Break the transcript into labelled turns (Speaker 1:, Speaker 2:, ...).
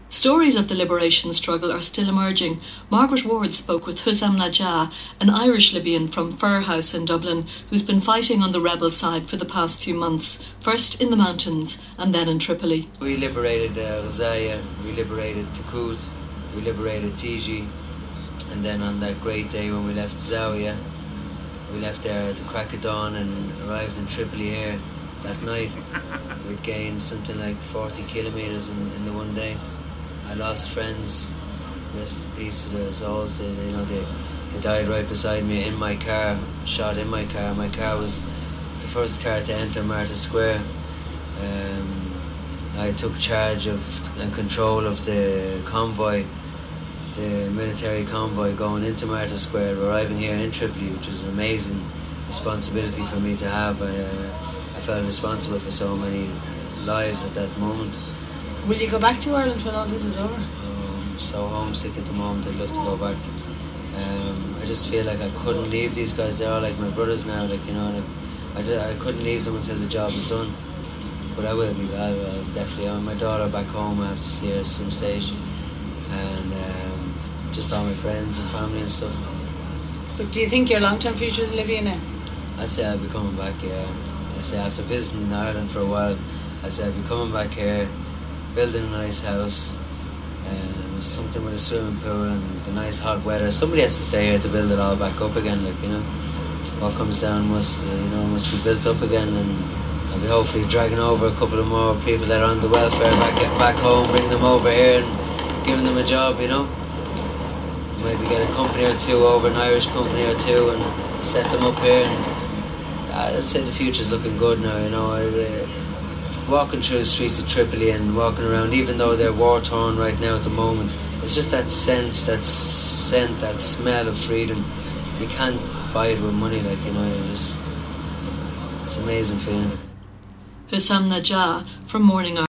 Speaker 1: Stories of the liberation struggle are still emerging. Margaret Ward spoke with Hosam Al-Najjair, an Irish Libyan from Fir House in Dublin, who's been fighting on the rebel side for the past few months, first in the mountains and then in Tripoli.
Speaker 2: We liberated Ghazaya, we liberated Takut, we liberated Tiji, and then on that great day when we left Zawiya, we left there at the crack of dawn and arrived in Tripoli here that night. We'd gained something like 40 kilometres in the one day. I lost friends, rest in peace to their souls. They died right beside me in my car, shot in my car. My car was the first car to enter Martyrs Square. I took charge of and control of the convoy, the military convoy going into Martyrs Square, arriving here in Tripoli, which was an amazing responsibility for me to have. I felt responsible for so many lives at that moment.
Speaker 3: Will you go back to Ireland when all this is over?
Speaker 2: I'm so homesick at the moment. I'd love to go back. I just feel like I couldn't leave these guys. They're all like my brothers now. I couldn't leave them until the job is done. But I will be. I'll definitely. My daughter back home. I have to see her at some stage, and just all my friends and family and stuff.
Speaker 3: But do you think your long-term future is in Libya now?
Speaker 2: I'd say I'll be coming back. Yeah. I'd say after visiting Ireland for a while, I'd say I'll be coming back here, building a nice house, something with a swimming pool and the nice hot weather. Somebody has to stay here to build it all back up again. What comes down must be built up again, and I'll be hopefully dragging over a couple of more people that are on the welfare back home, bringing them over here and giving them a job. Maybe get a company or two over, an Irish company or two, and set them up here. And I'd say the future's looking good now. Walking through the streets of Tripoli and walking around, even though they're war-torn right now at the moment, it's just that sense, that scent, that smell of freedom. You can't buy it with money, it's an amazing feeling.
Speaker 1: Hosam Al-Najjair from Morning